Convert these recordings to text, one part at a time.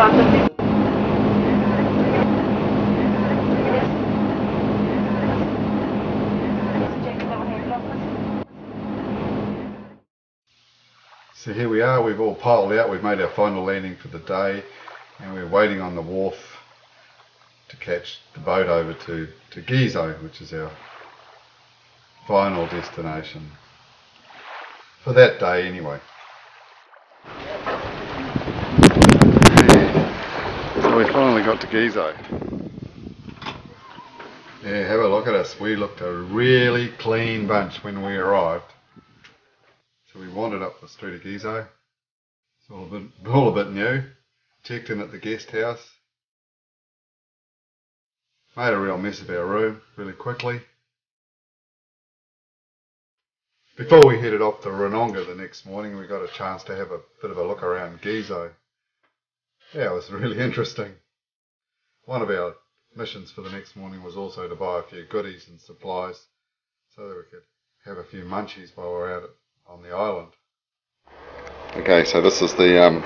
So here we are, we've all piled out, we've made our final landing for the day and we're waiting on the wharf to catch the boat over to Gizo, which is our final destination. For that day anyway. So we finally got to Gizo. Yeah, have a look at us. We looked a really clean bunch when we arrived. So we wandered up the street of Gizo. It's all a bit new. Checked in at the guest house. Made a real mess of our room really quickly. Before we headed off to Ranongga the next morning, we got a chance to have a bit of a look around Gizo. Yeah, it was really interesting. One of our missions for the next morning was also to buy a few goodies and supplies so that we could have a few munchies while we're out on the island. Okay, so this is the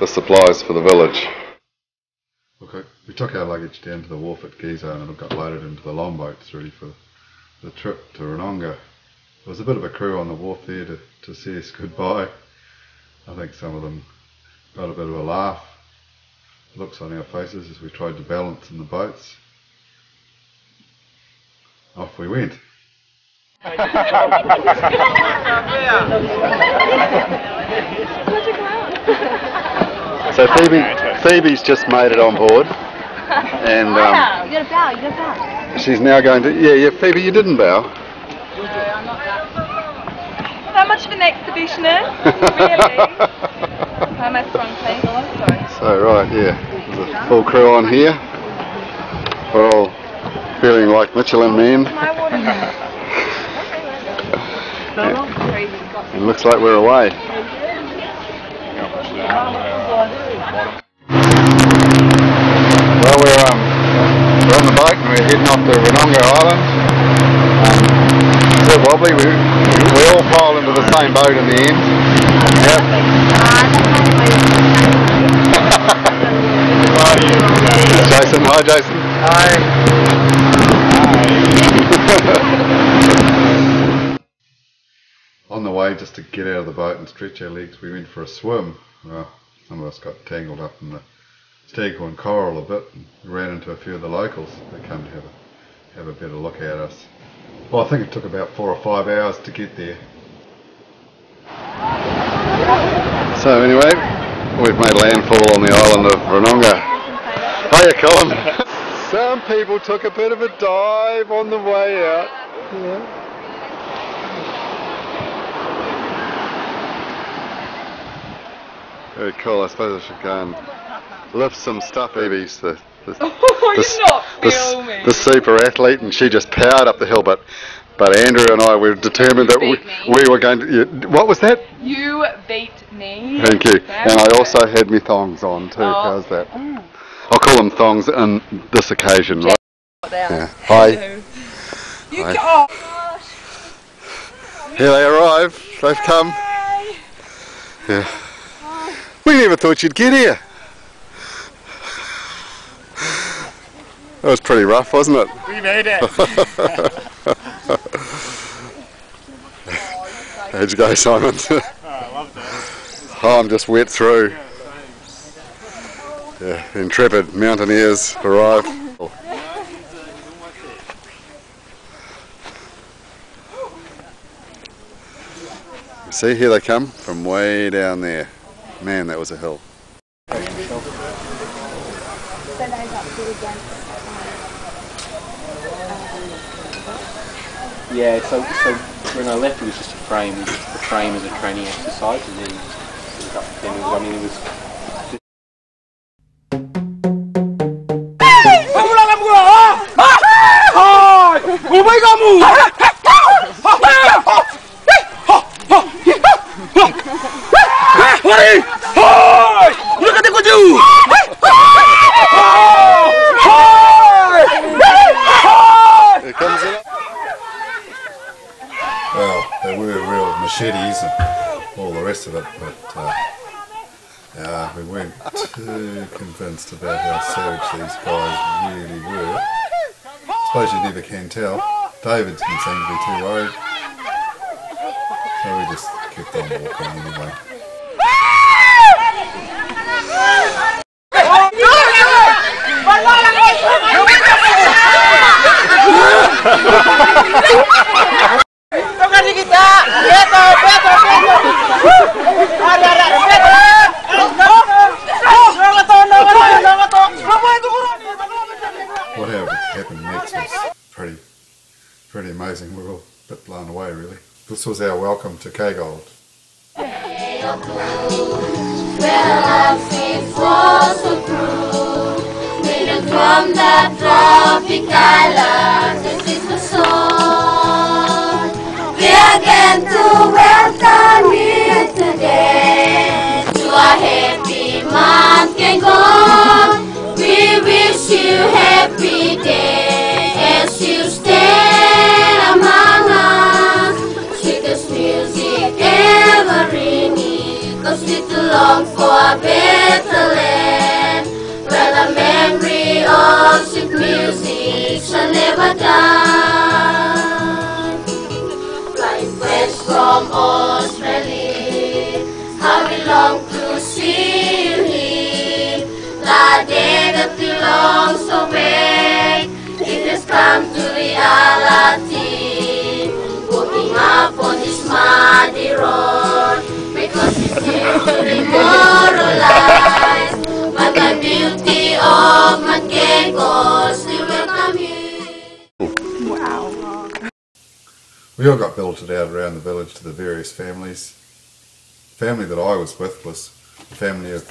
supplies for the village. Look, we took our luggage down to the wharf at Gizo and it got loaded into the longboats ready for the trip to Ranongga. There was a bit of a crew on the wharf there to say us goodbye. I think some of them got a bit of a laugh. Looks on our faces as we tried to balance in the boats. Off we went. So Phoebe's just made it on board, and you gotta bow, you gotta bow. She's now going to. Yeah, Phoebe, you didn't bow. No, I'm not that much of an exhibitionist, really. I'm a strong place. Sorry. So right, yeah, there's a full crew on here. We're all feeling like Michelin men. My water. It looks like we're away. Well, we're on the boat and we're heading off to Ranongga Island. It's a bit wobbly. We all piled into the same boat in the end. Yep. Jason, hi Jason. Hi. On the way, just to get out of the boat and stretch our legs, we went for a swim. Well, some of us got tangled up in the staghorn coral a bit and ran into a few of the locals. They come to have a better look at us. Well, I think it took about 4 or 5 hours to get there. So anyway, we've made landfall on the island of Ranongga. Hiya, Colin. Some people took a bit of a dive on the way out. Yeah. Very cool. I suppose I should go and lift some stuff. Phoebe's the super athlete, and she just powered up the hill. But Andrew and I were determined that we were going to. Yeah, what was that? You beat me. Thank you. And I also had my thongs on too. How's that? I'll call them thongs on this occasion, right? Yeah. Hi. Hi. Here they arrive. They've come. Yeah. We never thought you'd get here. That was pretty rough, wasn't it? We made it. How'd you go, Simon? I loved it. Oh, I'm just wet through. Yeah, intrepid mountaineers arrived. See, here they come from way down there. Man, that was a hill. Yeah, so when I left it was just a frame, just the frame as a training exercise, and then just up to 10 I mean, it was... Look at the Well, they were real machetes and all the rest of it, but We weren't too convinced about how savage these guys really were. I suppose you never can tell. David didn't seem to be too worried. So we just kept on walking anyway. What happened next was pretty amazing. We were all a bit blown away, really. This was our welcome to K-Gold. Where life was so cruel, freedom from the tropic island. This is the song. We are again to welcome you today to a happy month can go. We wish you happy day as you stand among us. Sweetest music ever ringing, 'cause we long for a better land, where the memory of sweet music shall never die. Flying west from Australia, how we long to see you here. The day that belongs away, it has come to reality. Walking up on this muddy road, because it's here to demoralize. But the beauty of Ranongga still welcome you. Wow. We all got billeted out around the village to the various families. The family that I was with was the family of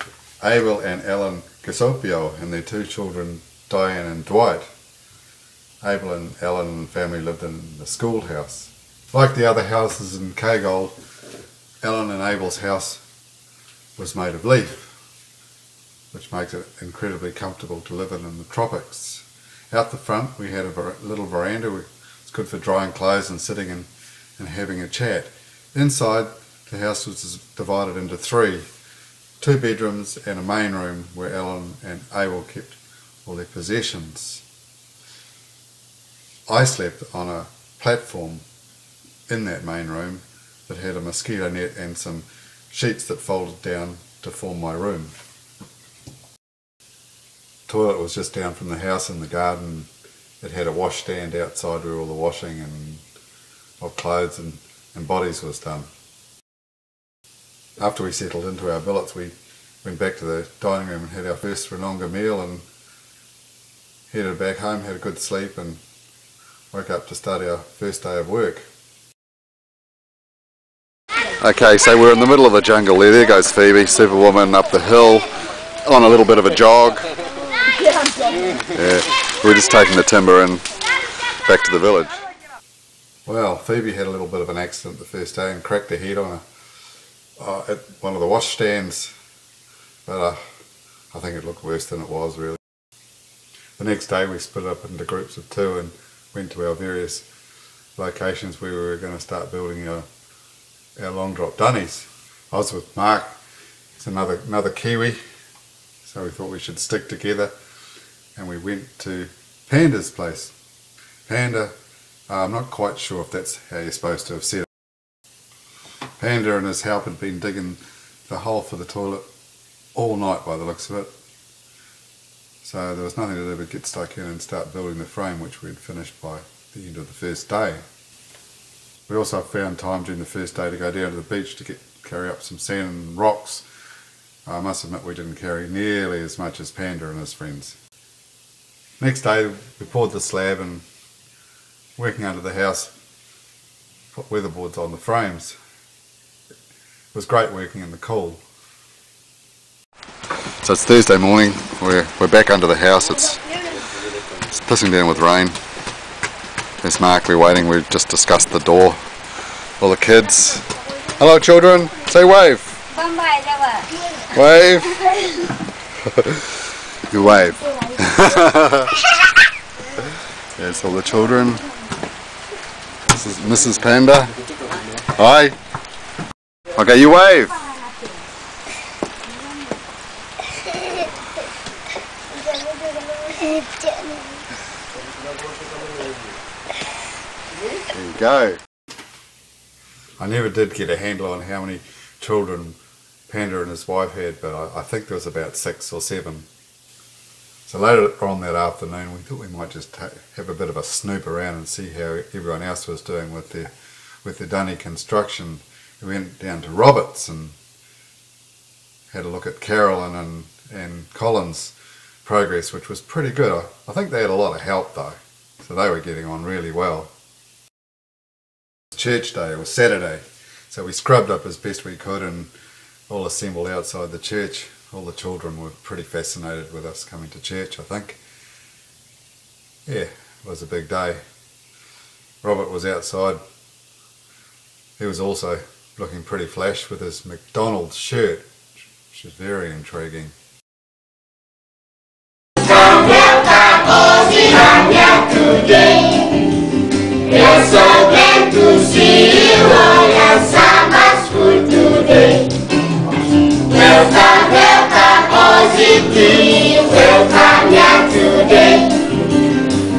Abel and Ellen Gasopio and their two children, Diane and Dwight. Abel and Ellen and the family lived in the schoolhouse. Like the other houses in K-Gold, Ellen and Abel's house was made of leaf, which makes it incredibly comfortable to live in the tropics. Out the front we had a little veranda. It's good for drying clothes and sitting and having a chat. Inside, the house was divided into two bedrooms and a main room where Ellen and Abel kept all their possessions. I slept on a platform in that main room that had a mosquito net and some sheets that folded down to form my room. The toilet was just down from the house in the garden. It had a washstand outside where all the washing and of clothes and bodies was done. After we settled into our billets, we went back to the dining room and had our first Ranongga meal and headed back home, had a good sleep and woke up to start our first day of work. Okay, so we're in the middle of the jungle there. There goes Phoebe, Superwoman, up the hill on a little bit of a jog. Yeah, we're just taking the timber and back to the village. Well, Phoebe had a little bit of an accident the first day and cracked her head on at one of the wash stands, but I think it looked worse than it was really. The next day we split up into groups of two and went to our various locations where we were going to start building our long drop dunnies. I was with Mark, he's another Kiwi, so we thought we should stick together and we went to Panda's place. Panda, I'm not quite sure if that's how you're supposed to have said it. Panda and his help had been digging the hole for the toilet all night by the looks of it. So there was nothing to do but get stuck in and start building the frame, which we'd finished by the end of the first day. We also found time during the first day to go down to the beach to carry up some sand and rocks. I must admit we didn't carry nearly as much as Panda and his friends. Next day we poured the slab and working under the house, put weatherboards on the frames. It was great working in the cool. So it's Thursday morning, we're back under the house, it's pissing down with rain. There's Mark, we're waiting, we've just discussed the door. All the kids. Hello children, say wave. Wave. You wave. There's all the children. This is Mrs. Panda. Hi. Okay, you wave. There you go. I never did get a handle on how many children Panda and his wife had, but I think there was about 6 or 7. So later on that afternoon we thought we might just have a bit of a snoop around and see how everyone else was doing with their dunny construction. We went down to Roberts and had a look at Carolyn and Colin's progress, which was pretty good. I think they had a lot of help though, so they were getting on really well. Church day, it was Saturday, so we scrubbed up as best we could and all assembled outside the church. All the children were pretty fascinated with us coming to church, I think. Yeah, it was a big day. Robert was outside. He was also looking pretty flash with his McDonald's shirt, which is very intriguing. We're so glad to see you all at summer school today. Welcome, welcome, Ozzy, welcome here today.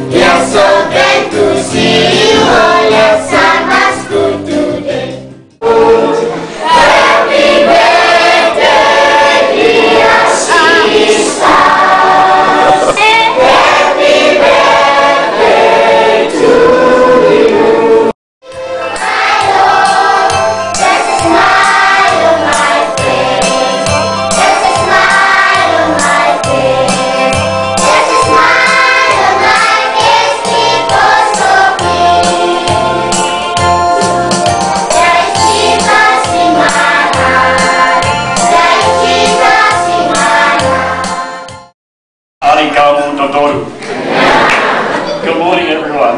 We're so glad to see you all at summer school today. Happy birthday, dear sister. Happy birthday to you. There's a smile on my face. There's a smile on my face. There's a smile on my face because of me. There is Jesus in my heart. There is Jesus in my heart. Arikamu Totoru. Good morning, everyone.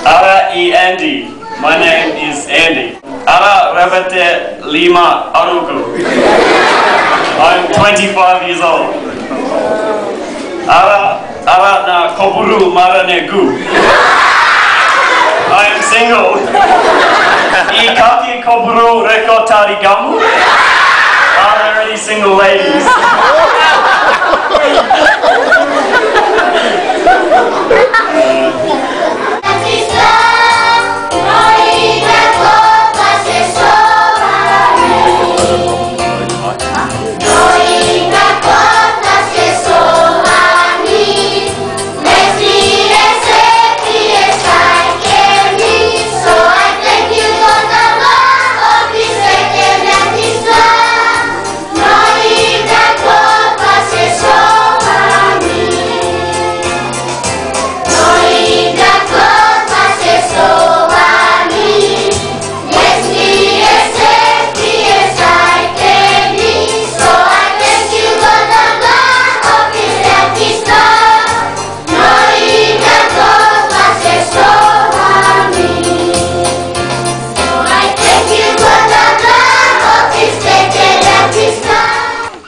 Ara I Andy. My name is Andy. Ara Rabate Lima Aruku. I'm 25 years old. Ara na Koburu Marane Gu. I am single. I kaki Koburu Reko Tarigamu. Are there any single ladies?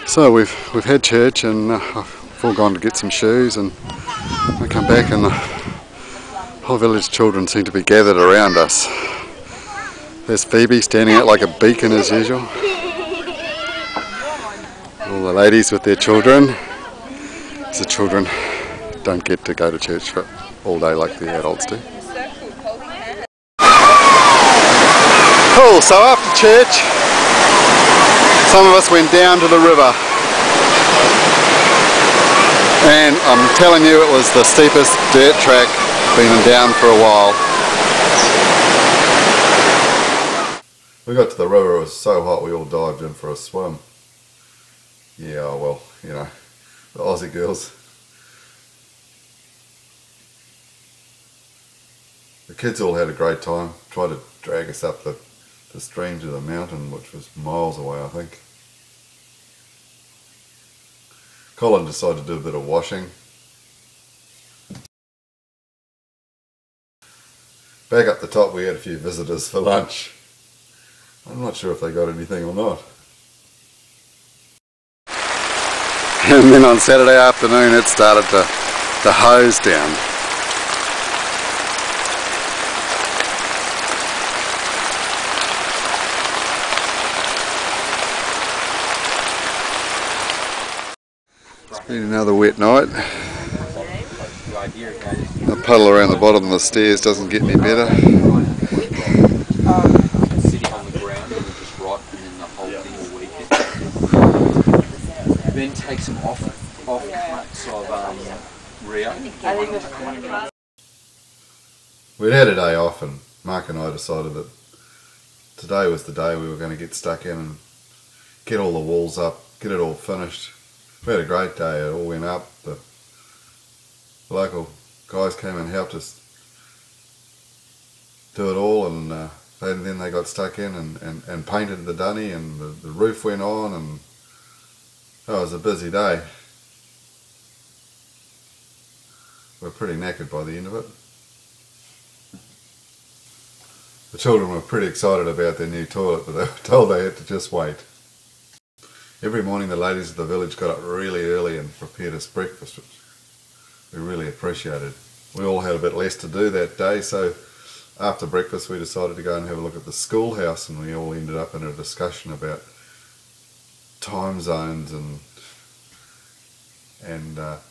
So we've had church and I've all gone to get some shoes, and I come back and the whole village children seem to be gathered around us. There's Phoebe standing out like a beacon as usual. All the ladies with their children. The children don't get to go to church for all day like the adults do. Cool, so after church some of us went down to the river, and I'm telling you it was the steepest dirt track been down for a while. We got to the river, it was so hot we all dived in for a swim. Yeah, well, you know, the Aussie girls. The kids all had a great time, tried to drag us up the stream to the mountain, which was miles away I think. Colin decided to do a bit of washing. Back up the top we had a few visitors for lunch. I'm not sure if they got anything or not. And then on Saturday afternoon it started to hose down. It's been another wet night. idea of how this The puddle around the bottom of the stairs doesn't get any better. sitting on the ground and just rot, and then the whole thing will weaken. Then take some off cuts of Rio. We'd had a day off, and Mark and I decided that today was the day we were going to get stuck in and get all the walls up, get it all finished. We had a great day. It all went up. The local guys came and helped us do it all, and then they got stuck in and painted the dunny, and the roof went on, and it was a busy day. We're pretty knackered by the end of it. The children were pretty excited about their new toilet, but they were told they had to just wait. Every morning the ladies of the village got up really early and prepared us breakfast, which we really appreciated. We all had a bit less to do that day, so after breakfast we decided to go and have a look at the schoolhouse, and we all ended up in a discussion about time zones and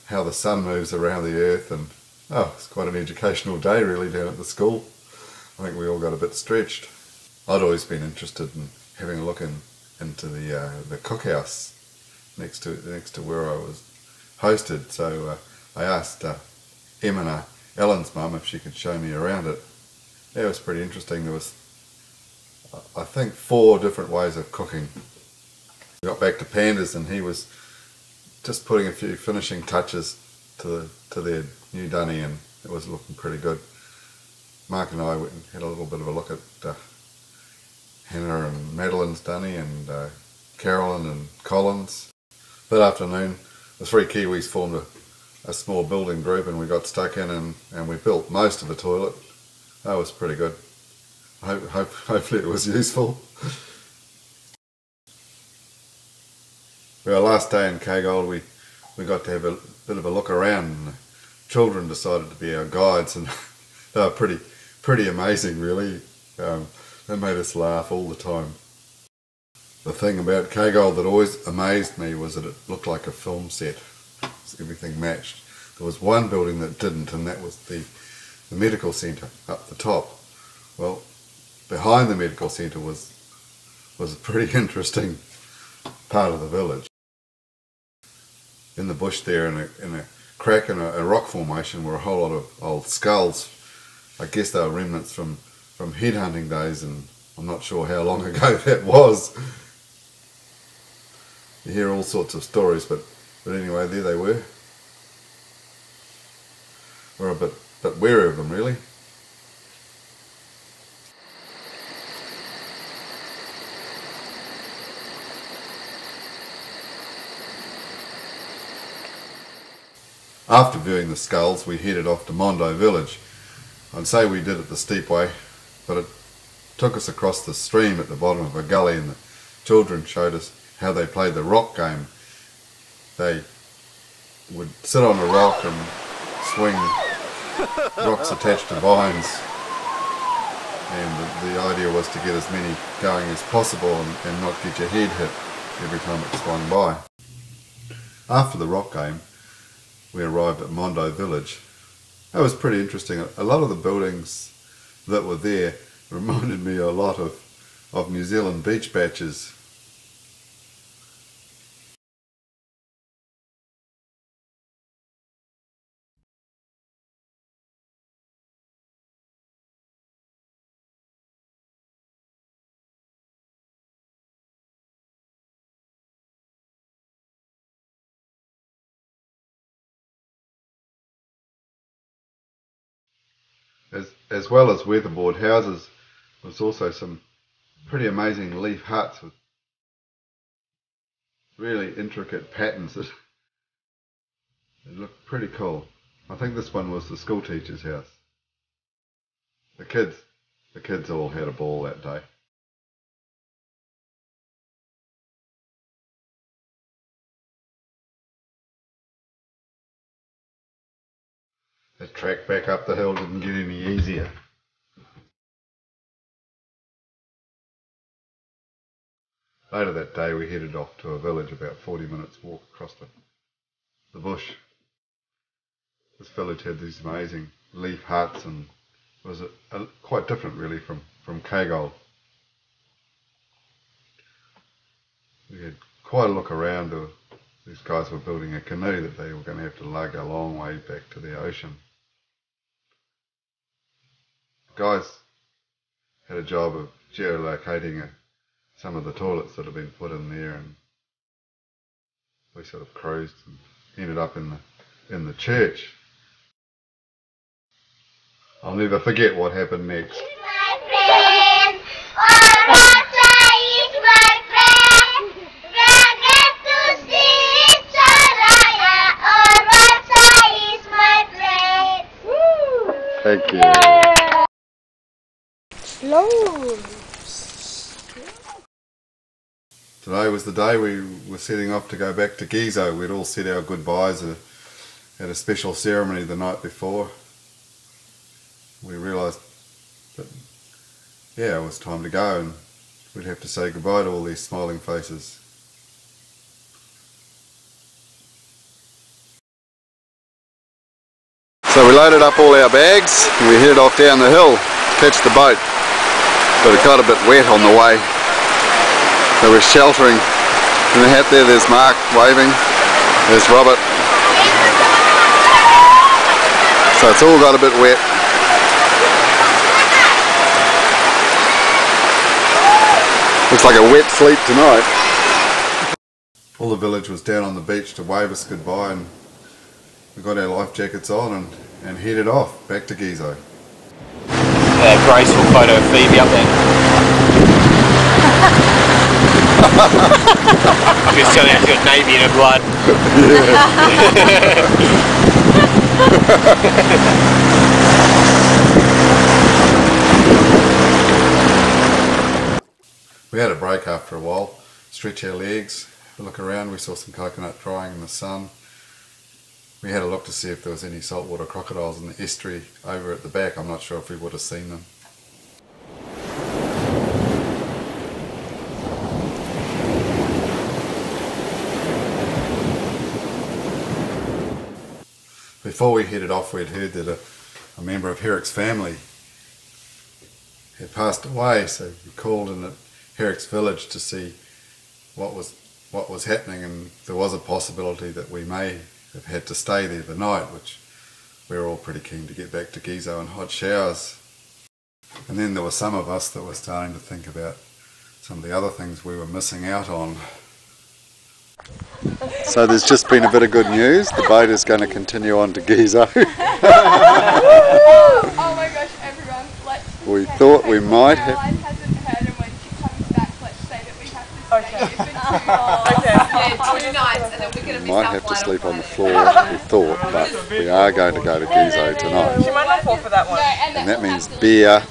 how the sun moves around the earth, and it's quite an educational day really down at the school. I think we all got a bit stretched. I'd always been interested in having a look into the cookhouse next to where I was hosted, so I asked Emma, Ellen's mum, if she could show me around it. It was pretty interesting. There was, I think, 4 different ways of cooking. We got back to Pandas, and he was just putting a few finishing touches to their new dunny, and it was looking pretty good. Mark and I went and had a little bit of a look at Hannah and Madeline's dunny, and Carolyn and Colin's. That afternoon the 3 Kiwis formed a small building group, and we got stuck in and we built most of the toilet. That was pretty good. Hopefully it was useful. Our last day in Kagol, we got to have a bit of a look around, and the children decided to be our guides, and they were pretty amazing really. They made us laugh all the time. The thing about Kagol that always amazed me was that it looked like a film set. Everything matched. There was one building that didn't, and that was the medical centre up the top. Well, behind the medical centre was a pretty interesting part of the village. In the bush there, in a crack in a rock formation, were a whole lot of old skulls. I guess they were remnants from headhunting days, and I'm not sure how long ago that was. You hear all sorts of stories, but anyway, there they were. We're a bit wary of them really. After viewing the skulls, we headed off to Mondo village. I'd say we did it the steep way, but it took us across the stream at the bottom of a gully, and the children showed us how they played the rock game. They would sit on a rock and swing rocks attached to vines, and the idea was to get as many going as possible and not get your head hit every time it swung by. After the rock game, we arrived at Mondo village. That was pretty interesting. A lot of the buildings that were there reminded me a lot of New Zealand beach batches. As well as weatherboard houses, there's also some pretty amazing leaf huts with really intricate patterns that look pretty cool. I think this one was the school teacher's house. The kids all had a ball that day. The track back up the hill didn't get any easier. Later that day we headed off to a village about 40 minutes walk across the bush. This village had these amazing leaf huts, and it was quite different really from Kagol. We had quite a look around. These guys were building a canoe that they were going to have to lug a long way back to the ocean. Guys had a job of geolocating some of the toilets that had been put in there, and we sort of cruised and ended up in the church. I'll never forget what happened next. Thank you. Today was the day we were setting off to go back to Gizo. We'd all said our goodbyes at a special ceremony the night before. We realised that, yeah, it was time to go, and we'd have to say goodbye to all these smiling faces. So we loaded up all our bags and we headed off down the hill to catch the boat. But it got a bit wet on the way. So we're sheltering. In the hat there's Mark waving. There's Robert. So it's all got a bit wet. Looks like a wet sleep tonight. All the village was down on the beach to wave us goodbye, and we got our life jackets on and headed off back to Gizo. Graceful photo of Phoebe up there. I'm just telling you, she's got Navy in her blood. We had a break after a while, stretch our legs, look around. We saw some coconut drying in the sun. We had a look to see if there was any saltwater crocodiles in the estuary over at the back. I'm not sure if we would have seen them. Before we headed off, we'd heard that a member of Herrick's family had passed away, so we called in at Herrick's village to see what was happening, and there was a possibility that we may have had to stay there the night, which we were all pretty keen to get back to Gizo in hot showers. And then there were some of us that were starting to think about some of the other things we were missing out on. So there's just been a bit of good news. The boat is going to continue on to Gizo. Oh my gosh, everyone, let's... We thought we might have... Caroline hasn't heard, and when she comes back, let's say that we have to stay. Okay. It's been too long. Yeah, 2 nights, and then we're going to We might have to sleep on the floor, we thought, but we are going to go to Gizo tonight. She might not fall for that one. And that means beer,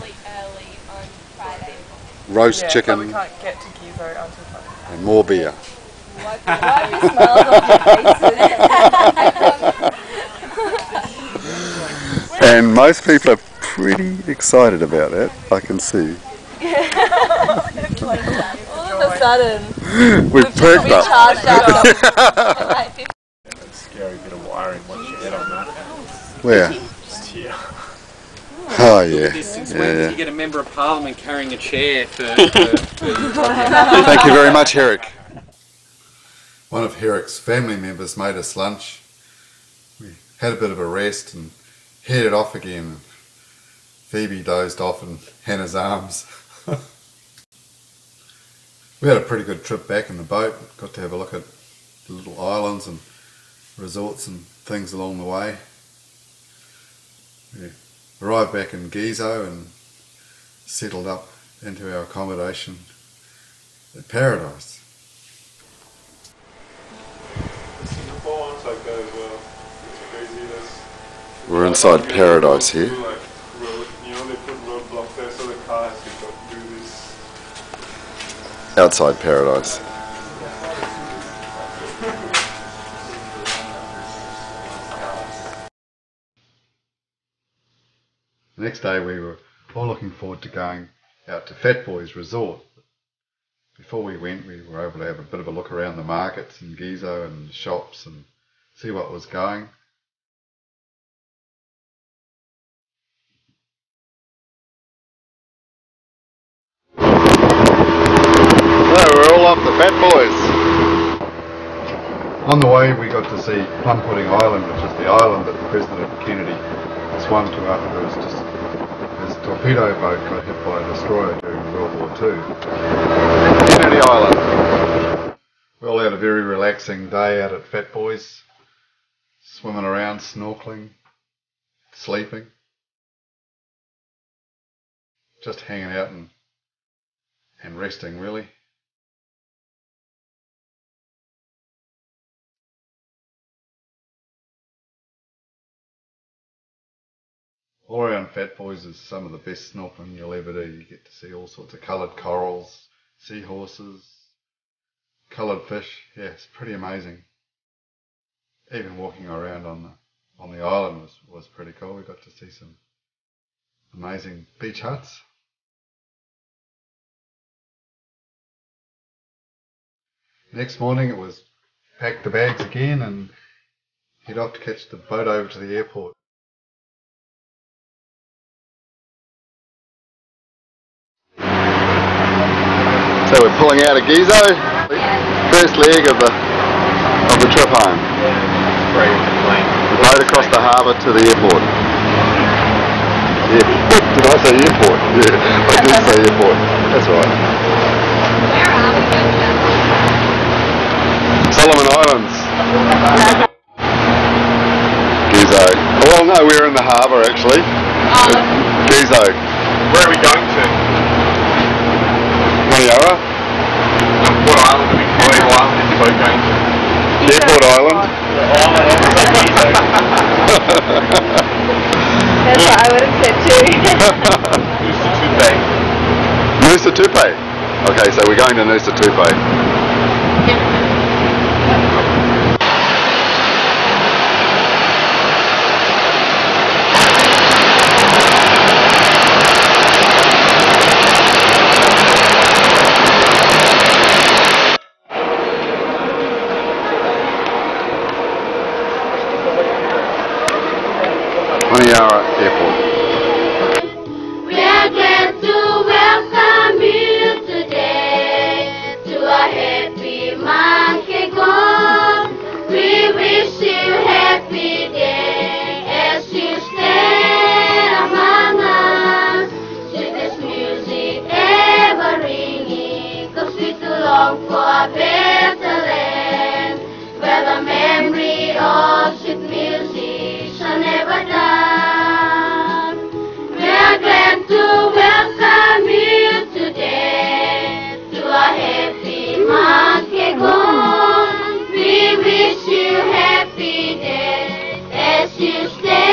roast chicken, but we can't get to Gizo until Friday. and more beer. And most people are pretty excited about that, I can see. All of a sudden, We've perked up. charged up. Scary bit of wiring once you head on that. Where? Just here. Oh yeah. Since when did you get a member of parliament carrying a chair for Thank you very much, Herrick. One of Herrick's family members made us lunch. We had a bit of a rest and headed off again. Phoebe dozed off in Hannah's arms. We had a pretty good trip back in the boat. Got to have a look at the little islands and resorts and things along the way. We arrived back in Gizo and settled up into our accommodation at Paradise. We're inside Paradise here. You know, they put roadblocks there so the cars can go through this. Outside Paradise. The next day we were all looking forward to going out to Fat Boys Resort. Before we went, we were able to have a bit of a look around the markets in Gizo and the shops and see what was going. off the Fat Boys. On the way we got to see Plum Pudding Island, which is the island that President Kennedy swam to after his torpedo boat got hit by a destroyer during World War II. Kennedy Island. We all had a very relaxing day out at Fat Boys, swimming around, snorkeling, sleeping, just hanging out and resting really. All around Fat Boys is some of the best snorkeling you'll ever do. You get to see all sorts of coloured corals, seahorses, coloured fish. Yeah, it's pretty amazing. Even walking around on the island was pretty cool. We got to see some amazing beach huts. Next morning it was pack the bags again and head off to catch the boat over to the airport. So we're pulling out of Gizo, first leg of the trip home. The boat across the harbour to the airport. Yeah. Did I say airport? Yeah, I did say airport. That's right. Solomon Islands. Gizo. Well, no, we're in the harbour actually. Gizo. Where are we going to? Yara? What island are we going? What island is the boat going to? Airport Island. That's what I would have said too. Nusa Tupe. Okay, so we're going to Nusa Tupe. Yara Airport. We are glad to welcome you today to a happy monkey go. We wish you happy day as you stand among us. Sweetest music ever ringing, 'cause we too long for a better land, where the memory of sweet music shall never die. To welcome you today to a happy monkey go. We wish you happy day as you stay